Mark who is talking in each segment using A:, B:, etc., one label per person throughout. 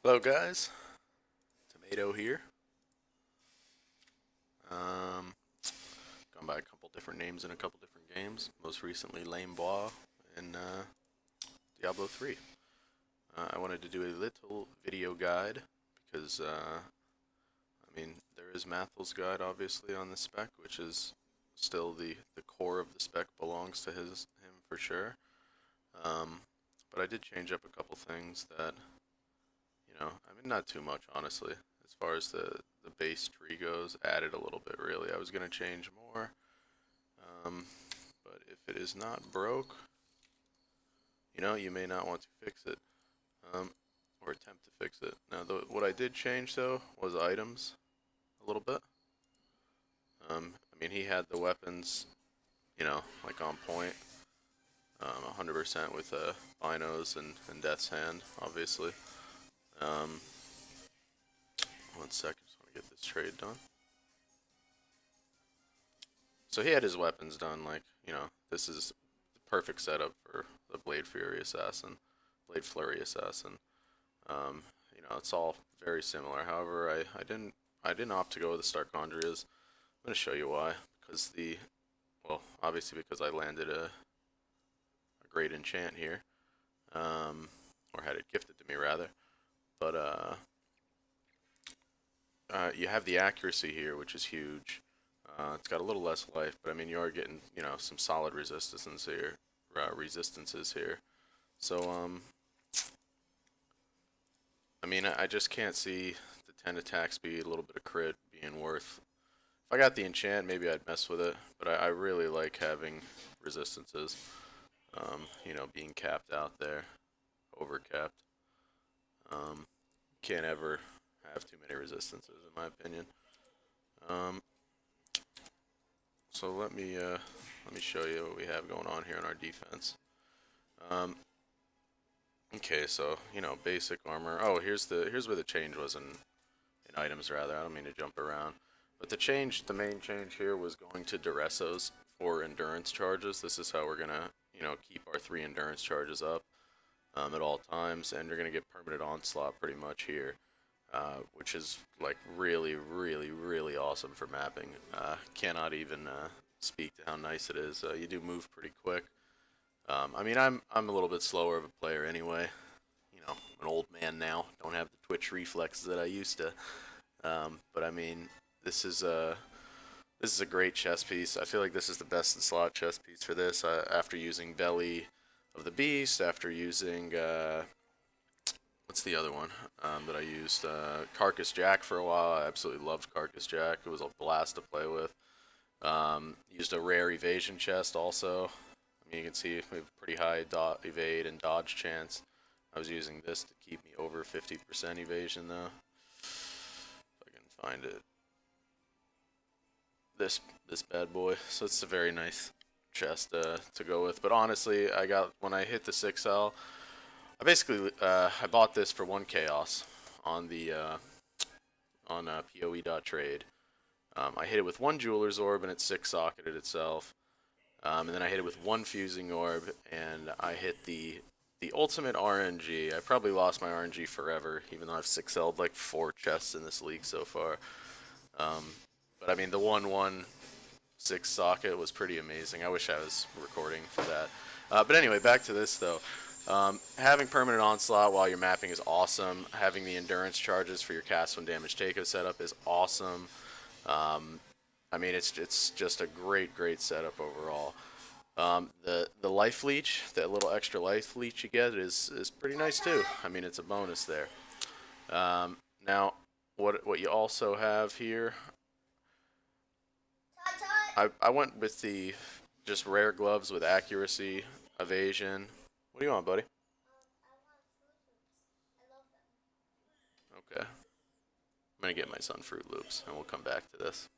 A: Hello guys, Tomato here. Um, Gone by a couple different names in a couple different games. Most recently, Lame Bois in Diablo 3. I wanted to do a little video guide because, there is Mathel's guide obviously on the spec, which is still the core of the spec belongs to him for sure. Um, but I did change up a couple things that not too much, honestly. As far as the base tree goes, added a little bit, really. I was going to change more, um, but if it is not broke, you may not want to fix it, um, or attempt to fix it. Now, what I did change, though, was items a little bit. He had the weapons, like on point, 100% with Binos and Death's Hand, obviously. Um, One second, just want to get this trade done. So he had his weapons done, like, this is the perfect setup for the Blade Fury Assassin, Blade Flurry Assassin. Um, it's all very similar. However, I didn't opt to go with the Stark Andreas. I'm gonna show you why. Because obviously because I landed a great enchant here, or had it gifted to me rather. But you have the accuracy here, which is huge. It's got a little less life, but you are getting some solid resistances here. So I just can't see the 10 attack speed, a little bit of crit being worth. If I got the enchant, maybe I'd mess with it, but I really like having resistances. Being capped out there, overcapped. Can't ever have too many resistances, in my opinion. Um, so let me show you what we have going on here in our defense. Um, okay, so basic armor. Oh, here's where the change was in items rather. I don't mean to jump around, but the main change here was going to Duressos for endurance charges. This is how we're gonna keep our 3 endurance charges up at all times, and you're gonna get permanent onslaught pretty much here. Which is like really, really, really awesome for mapping. Cannot even speak to how nice it is. You do move pretty quick. I'm a little bit slower of a player anyway. I'm an old man now. Don't have the twitch reflexes that I used to. But this is a great chess piece. I feel like this is the best in slot chess piece for this. After using Belly of the Beast, after using what's the other one that I used? Carcass Jack for a while. I absolutely loved Carcass Jack. It was a blast to play with. Used a rare evasion chest also. You can see we have pretty high evade and dodge chance. I was using this to keep me over 50% evasion though. If I can find it. This bad boy. So it's a very nice chest to go with. But honestly, when I hit the Exile, I bought this for 1 chaos on the on PoE.trade. I hit it with 1 Jeweler's Orb and it 6 socketed itself. And then I hit it with 1 Fusing Orb and I hit the ultimate RNG. I probably lost my RNG forever, even though I've 6L'd like 4 chests in this league so far. Um, but the 1-1-6 socket was pretty amazing. I wish I was recording for that. But anyway, back to this though. Having permanent onslaught while you're mapping is awesome. Having the endurance charges for your cast when damage takeout setup is awesome. It's just a great setup overall. The life leech, that little extra life leech you get is pretty nice too. It's a bonus there. Now, what you also have here, I went with the just rare gloves with accuracy, evasion. What do you want, buddy? Okay, I'm gonna get my son Fruit Loops, and we'll come back to this.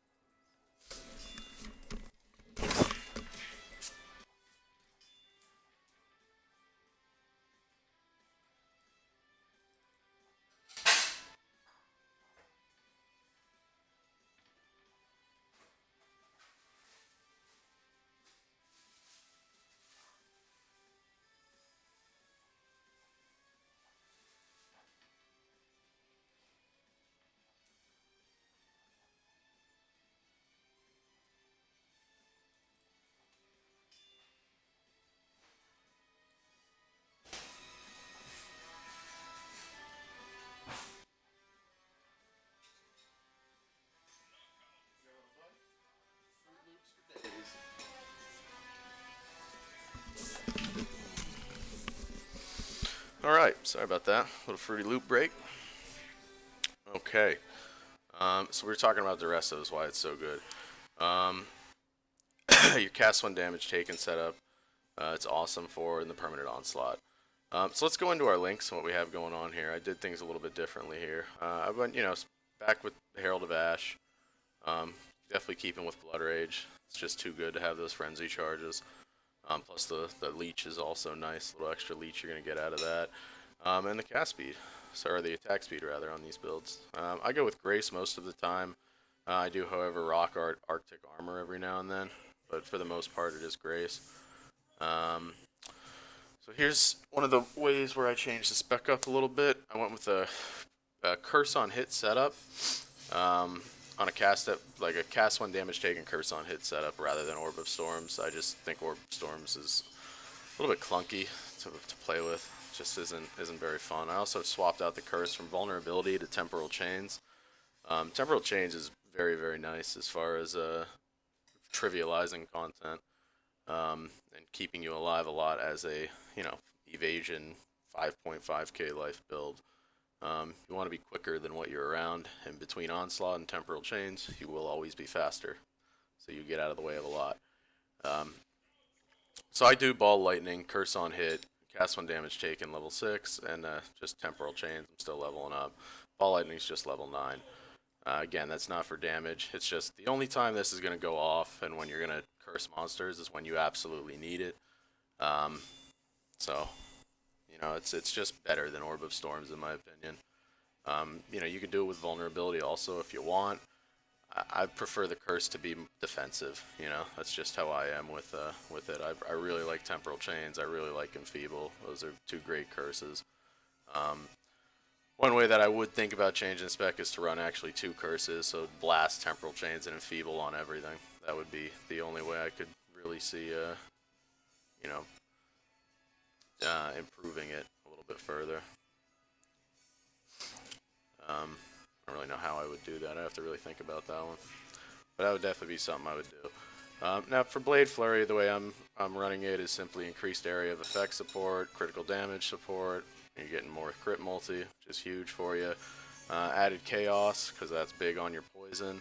A: Alright, sorry about that. Little Fruity Loop break. Okay. So we were talking about the rest of this, why it's so good. Um, your cast 1 damage taken setup. It's awesome for in the permanent onslaught. So let's go into our links and what we have going on here. I did things a little bit differently here. I went, back with the Herald of Ash. Definitely keeping with Blood Rage. It's just too good to have those frenzy charges. Plus the leech is also nice. A little extra leech you're gonna get out of that. And the cast speed, or the attack speed rather, on these builds. I go with Grace most of the time. I do, however, rock Arctic Armor every now and then, but for the most part it is Grace. So here's one of the ways where I changed the spec up a little bit. I went with a curse on hit setup. On a cast up, like a cast 1 damage taken curse on hit setup rather than Orb of Storms. I just think Orb of Storms is a little bit clunky to play with. Just isn't very fun. I also swapped out the curse from vulnerability to temporal chains. Temporal chains is very, very nice as far as trivializing content and keeping you alive a lot as a evasion 5.5k life build. You want to be quicker than what you're around, and between onslaught and temporal chains, you will always be faster. So you get out of the way of a lot. So I do ball lightning, curse on hit, cast 1 damage taken, level 6, and just temporal chains. I'm still leveling up. Ball lightning's just level 9. Again, that's not for damage. It's just the only time this is going to go off, and when you're going to curse monsters is when you absolutely need it. So it's just better than Orb of Storms in my opinion. You can do it with vulnerability also if you want. I prefer the curse to be defensive. That's just how I am with it. I really like Temporal Chains. I really like Enfeeble. Those are 2 great curses. One way that I would think about changing spec is to run actually 2 curses, so Blast, Temporal Chains, and Enfeeble on everything. That would be the only way I could really see, improving it a little bit further. I don't really know how I would do that. I have to really think about that one. But that would definitely be something I would do. Now for Blade Flurry, the way I'm running it is simply increased area of effect support, critical damage support. You're getting more crit multi, which is huge for you. Added chaos, because that's big on your poison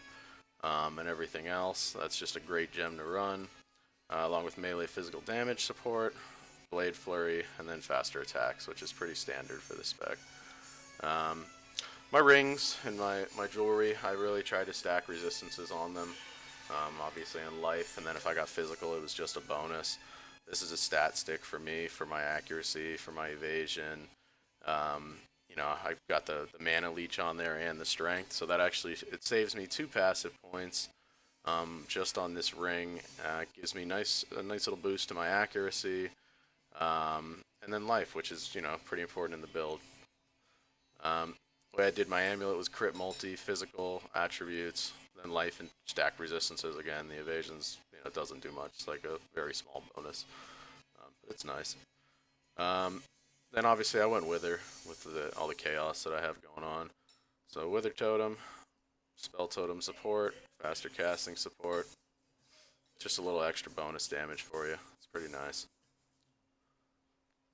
A: and everything else. That's just a great gem to run. Along with melee physical damage support, Blade Flurry, and then faster attacks, which is pretty standard for the spec. My rings and my jewelry, I really tried to stack resistances on them. Obviously on life, and then if I got physical, it was just a bonus. This is a stat stick for me, for my accuracy, for my evasion. I've got the mana leech on there and the strength, so that actually, it saves me 2 passive points just on this ring. It gives me a nice little boost to my accuracy, and then life, which is pretty important in the build. The way I did my amulet was crit multi, physical attributes, then life and stack resistances. Again, the evasions doesn't do much. It's like a very small bonus, but it's nice. Then obviously I went Wither with all the chaos that I have going on. So Wither Totem, Spell Totem support, faster casting support, just a little extra bonus damage for you. It's pretty nice.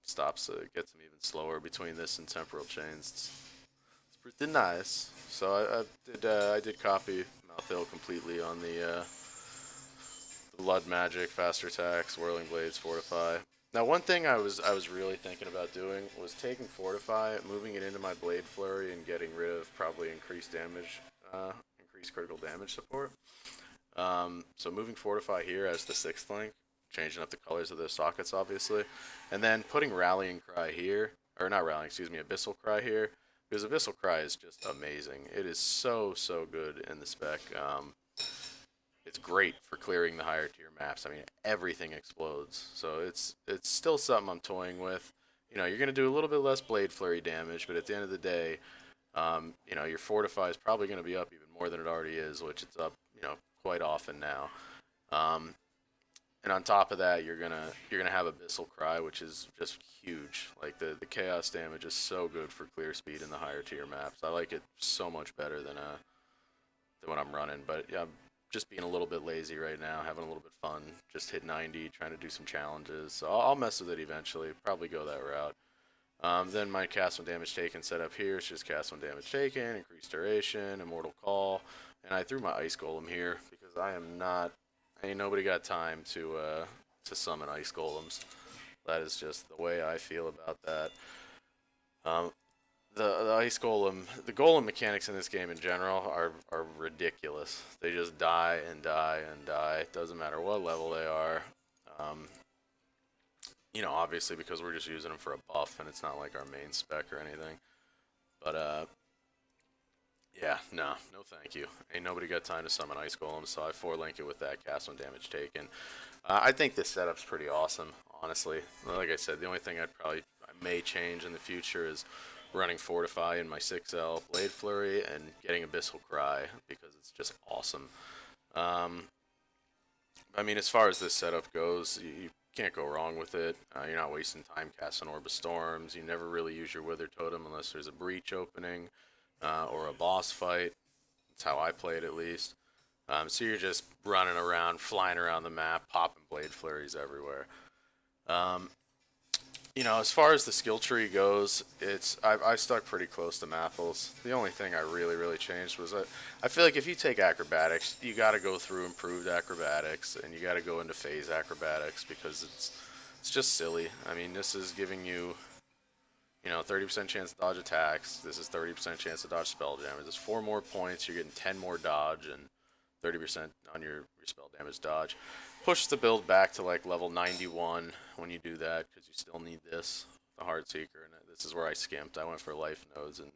A: Stops, gets them even slower between this and Temporal Chains. It's pretty nice. So I did copy Malthael completely on the Blood Magic, Faster Attacks, Whirling Blades, Fortify. Now one thing I was really thinking about doing was taking Fortify, moving it into my Blade Flurry, and getting rid of probably increased damage, increased critical damage support. So moving Fortify here as the 6th link, changing up the colors of those sockets obviously, and then putting Rallying Cry here, or not Rallying, excuse me, Abyssal Cry here, because Abyssal Cry is just amazing. It is so good in the spec. It's great for clearing the higher tier maps. I mean, everything explodes. So it's still something I'm toying with. You're going to do a little bit less Blade Flurry damage, but at the end of the day, your Fortify is probably going to be up even more than it already is, which it's up, quite often now. And on top of that, you're gonna have Abyssal Cry, which is just huge. Like the chaos damage is so good for clear speed in the higher tier maps. I like it so much better than what I'm running. But yeah, I'm just being a little bit lazy right now, having a little bit fun. Just hit 90, trying to do some challenges. So I'll mess with it eventually. Probably go that route. Then my cast when damage taken setup here is just cast when damage taken, increased duration, immortal call, and I threw my ice golem here because I am not. Ain't nobody got time to summon ice golems. That is just the way I feel about that. Um, the ice golem, the golem mechanics in this game in general are ridiculous. They just die and die and die. Doesn't matter what level they are. Um, obviously because we're just using them for a buff and it's not like our main spec or anything. But yeah, no, thank you. Ain't nobody got time to summon ice golems, so I 4-link it with that cast when damage taken. I think this setup's pretty awesome, honestly. Like I said, the only thing I may change in the future is running Fortify in my 6L Blade Flurry and getting Abyssal Cry because it's just awesome. I mean, as far as this setup goes, you can't go wrong with it. You're not wasting time casting Orb of Storms. You never really use your Wither Totem unless there's a breach opening or a boss fight. That's how I play it, at least. So you're just running around, flying around the map, popping Blade Flurries everywhere. As far as the skill tree goes, I stuck pretty close to Mathel's. The only thing I really changed was I feel like if you take acrobatics, you got to go through improved acrobatics and you got to go into phase acrobatics because it's just silly. I mean, this is giving you 30% chance to dodge attacks. This is 30% chance to dodge spell damage. There's 4 more points. You're getting 10 more dodge and 30% on your spell damage dodge. Push the build back to like level 91 when you do that because you still need this, the Heartseeker, and this is where I skimped. I went for life nodes and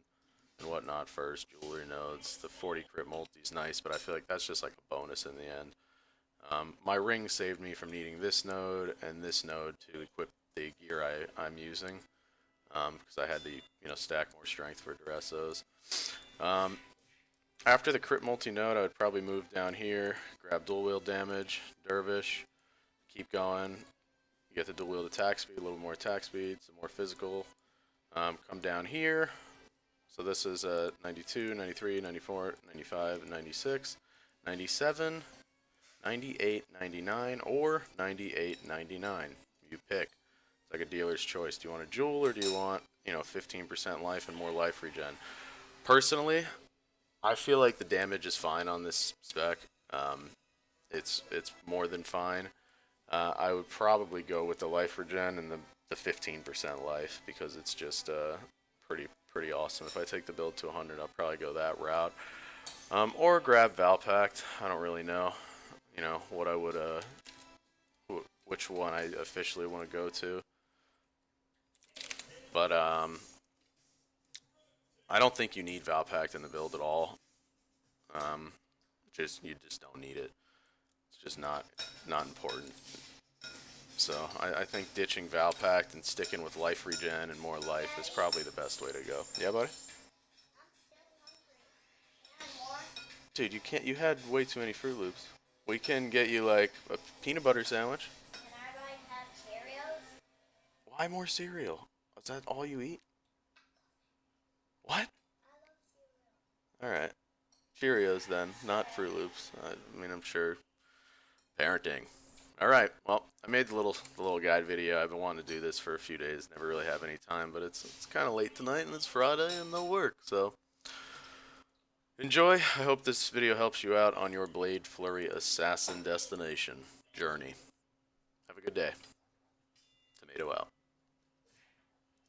A: whatnot first, jewelry nodes. The 40 crit multi is nice, but I feel like that's just like a bonus in the end. My ring saved me from needing this node and this node to equip the gear I'm using because I had to stack more strength for Duressos. After the crit multi-node, I would probably move down here, grab dual wield damage, Dervish, keep going. You get the dual wield attack speed, a little more attack speed, some more physical. Come down here. So this is 92, 93, 94, 95, 96, 97, 98, 99, or 98, 99. You pick. It's like a dealer's choice. Do you want a jewel or do you want 15% life and more life regen? Personally, I feel like the damage is fine on this spec. It's more than fine. I would probably go with the life regen and the 15% life because it's just pretty awesome. If I take the build to 100, I'll probably go that route. Or grab Valpact. I don't really know. What I would which one I officially want to go to. But I don't think you need Valpact in the build at all. You just don't need it. It's just not important. So I think ditching Valpact and sticking with life regen and more life is probably the best way to go. Yeah, buddy? Dude, you can't. You had way too many Fruit Loops. We can get you like a peanut butter sandwich.
B: Can I like have Cheerios?
A: Why more cereal? Is that all you eat? What?
B: I love cereal.
A: Alright. Cheerios then, not Fruit Loops. I mean, I'm sure. Parenting. Alright, well, I made the little guide video. I've been wanting to do this for a few days. Never really have any time, but it's kind of late tonight and it's Friday and no work, so enjoy. I hope this video helps you out on your Blade Flurry Assassin destination journey. Have a good day. Tomato out.